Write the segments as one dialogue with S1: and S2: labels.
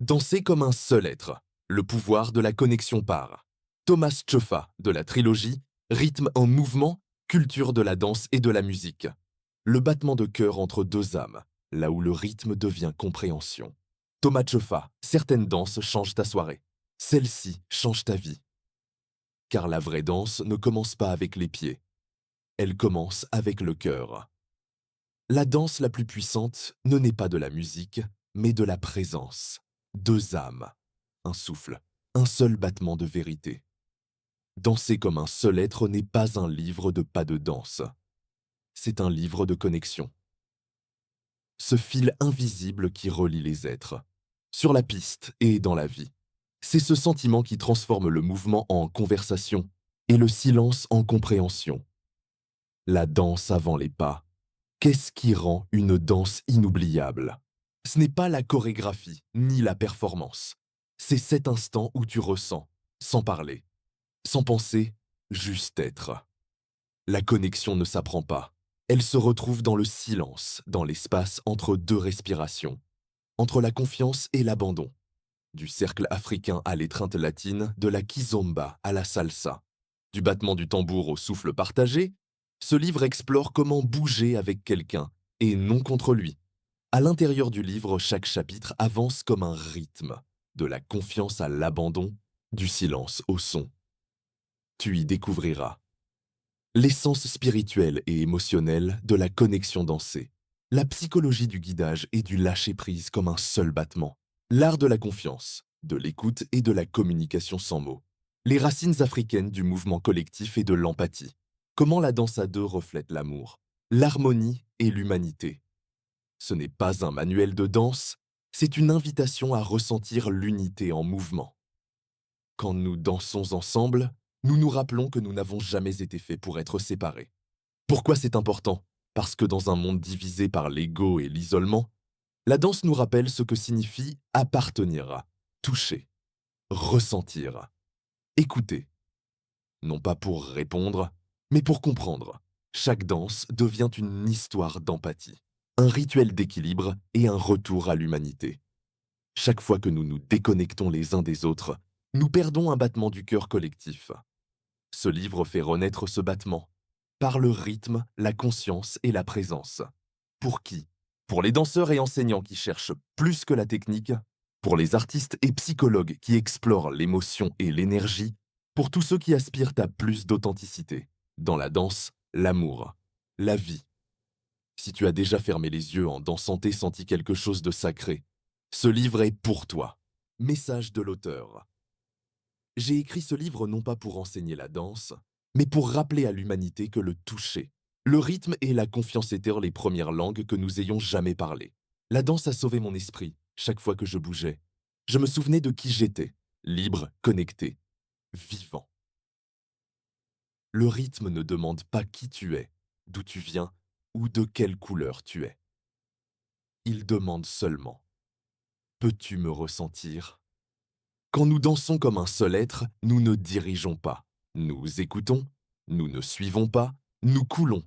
S1: Danser comme un seul être, le pouvoir de la connexion par Thomas Choffa de la trilogie Rythme en mouvement, culture de la danse et de la musique. Le battement de cœur entre deux âmes, là où le rythme devient compréhension. Thomas Choffa, certaines danses changent ta soirée. Celle-ci change ta vie. Car la vraie danse ne commence pas avec les pieds, elle commence avec le cœur. La danse la plus puissante ne naît pas de la musique, mais de la présence. Deux âmes, un souffle, un seul battement de vérité. Danser comme un seul être n'est pas un livre de pas de danse. C'est un livre de connexion. Ce fil invisible qui relie les êtres, sur la piste et dans la vie. C'est ce sentiment qui transforme le mouvement en conversation et le silence en compréhension. La danse avant les pas. Qu'est-ce qui rend une danse inoubliable? Ce n'est pas la chorégraphie ni la performance. C'est cet instant où tu ressens, sans parler, sans penser, juste être. La connexion ne s'apprend pas. Elle se retrouve dans le silence, dans l'espace entre deux respirations, entre la confiance et l'abandon, du cercle africain à l'étreinte latine, de la kizomba à la salsa, du battement du tambour au souffle partagé. Ce livre explore comment bouger avec quelqu'un et non contre lui. À l'intérieur du livre, chaque chapitre avance comme un rythme, de la confiance à l'abandon, du silence au son. Tu y découvriras l'essence spirituelle et émotionnelle de la connexion dansée, la psychologie du guidage et du lâcher-prise comme un seul battement, l'art de la confiance, de l'écoute et de la communication sans mots, les racines africaines du mouvement collectif et de l'empathie, comment la danse à deux reflète l'amour, l'harmonie et l'humanité. Ce n'est pas un manuel de danse, c'est une invitation à ressentir l'unité en mouvement. Quand nous dansons ensemble, nous nous rappelons que nous n'avons jamais été faits pour être séparés. Pourquoi c'est important? Parce que dans un monde divisé par l'ego et l'isolement, la danse nous rappelle ce que signifie appartenir, toucher, ressentir, écouter. Non pas pour répondre, mais pour comprendre. Chaque danse devient une histoire d'empathie, un rituel d'équilibre et un retour à l'humanité. Chaque fois que nous nous déconnectons les uns des autres, nous perdons un battement du cœur collectif. Ce livre fait renaître ce battement, par le rythme, la conscience et la présence. Pour qui? Pour les danseurs et enseignants qui cherchent plus que la technique, pour les artistes et psychologues qui explorent l'émotion et l'énergie, pour tous ceux qui aspirent à plus d'authenticité. Dans la danse, l'amour, la vie. Si tu as déjà fermé les yeux en dansant et senti quelque chose de sacré, ce livre est pour toi. Message de l'auteur. J'ai écrit ce livre non pas pour enseigner la danse, mais pour rappeler à l'humanité que le toucher, le rythme et la confiance étaient les premières langues que nous ayons jamais parlé. La danse a sauvé mon esprit chaque fois que je bougeais. Je me souvenais de qui j'étais, libre, connecté, vivant. Le rythme ne demande pas qui tu es, d'où tu viens ou de quelle couleur tu es. Il demande seulement, peux-tu me ressentir? Quand nous dansons comme un seul être, nous ne dirigeons pas. Nous écoutons, nous ne suivons pas, nous coulons.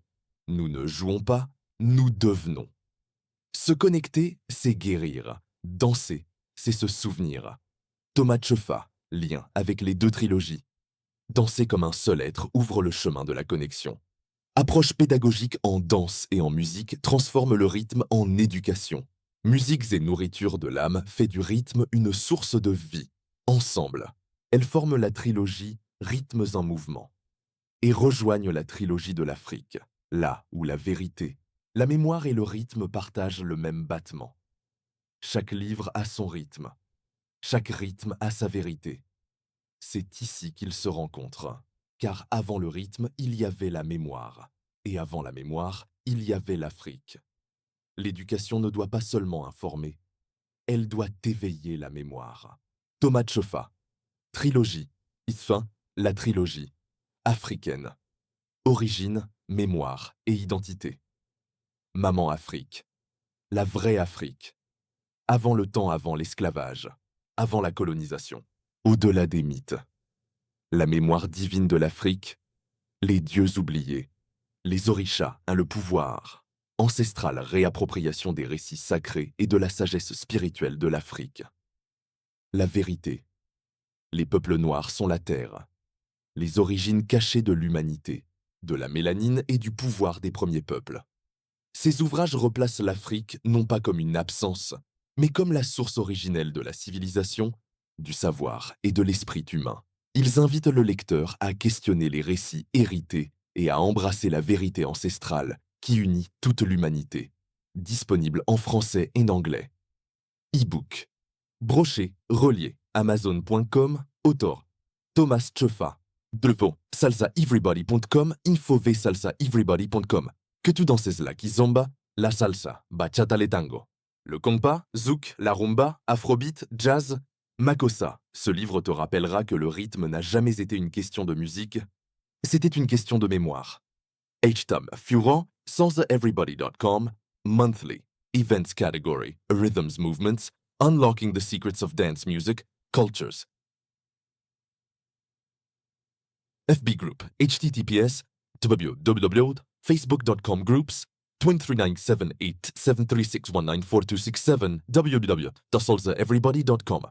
S1: Nous ne jouons pas, nous devenons. Se connecter, c'est guérir. Danser, c'est se souvenir. Thomas Choffa, lien avec les deux trilogies. Danser comme un seul être ouvre le chemin de la connexion. Approche pédagogique en danse et en musique transforme le rythme en éducation. Musiques et nourriture de l'âme fait du rythme une source de vie. Ensemble, elles forment la trilogie Rythmes en mouvement et rejoignent la trilogie de l'Afrique, là où la vérité, la mémoire et le rythme partagent le même battement. Chaque livre a son rythme, chaque rythme a sa vérité. C'est ici qu'ils se rencontrent, car avant le rythme, il y avait la mémoire, et avant la mémoire, il y avait l'Afrique. L'éducation ne doit pas seulement informer, elle doit éveiller la mémoire. Thomas Choffa, trilogie, enfin, la trilogie, africaine. Origine, mémoire et identité. Maman Afrique, la vraie Afrique. Avant le temps, avant l'esclavage, avant la colonisation, au-delà des mythes. La mémoire divine de l'Afrique, les dieux oubliés, les orishas, le pouvoir. Ancestrale réappropriation des récits sacrés et de la sagesse spirituelle de l'Afrique. La vérité. Les peuples noirs sont la terre. Les origines cachées de l'humanité, de la mélanine et du pouvoir des premiers peuples. Ces ouvrages replacent l'Afrique non pas comme une absence, mais comme la source originelle de la civilisation, du savoir et de l'esprit humain. Ils invitent le lecteur à questionner les récits hérités et à embrasser la vérité ancestrale qui unit toute l'humanité. Disponible en français et en anglais. E-book. Broché, relié, Amazon.com, auteur. Thomas Tchefa. Delpon, salsaeverybody.com, infovesalsaeverybody.com. Que tu danses la kizomba, la salsa, bachata le tango. Le compas, zouk, la rumba, afrobeat, jazz, makossa. Ce livre te rappellera que le rythme n'a jamais été une question de musique, c'était une question de mémoire. H-Tom Furant, salsaeverybody.com, monthly, events category, rhythms movements, unlocking the secrets of dance music, cultures. FB group, https www.facebook.com groups 2397873619427 www.salsaeverybody.com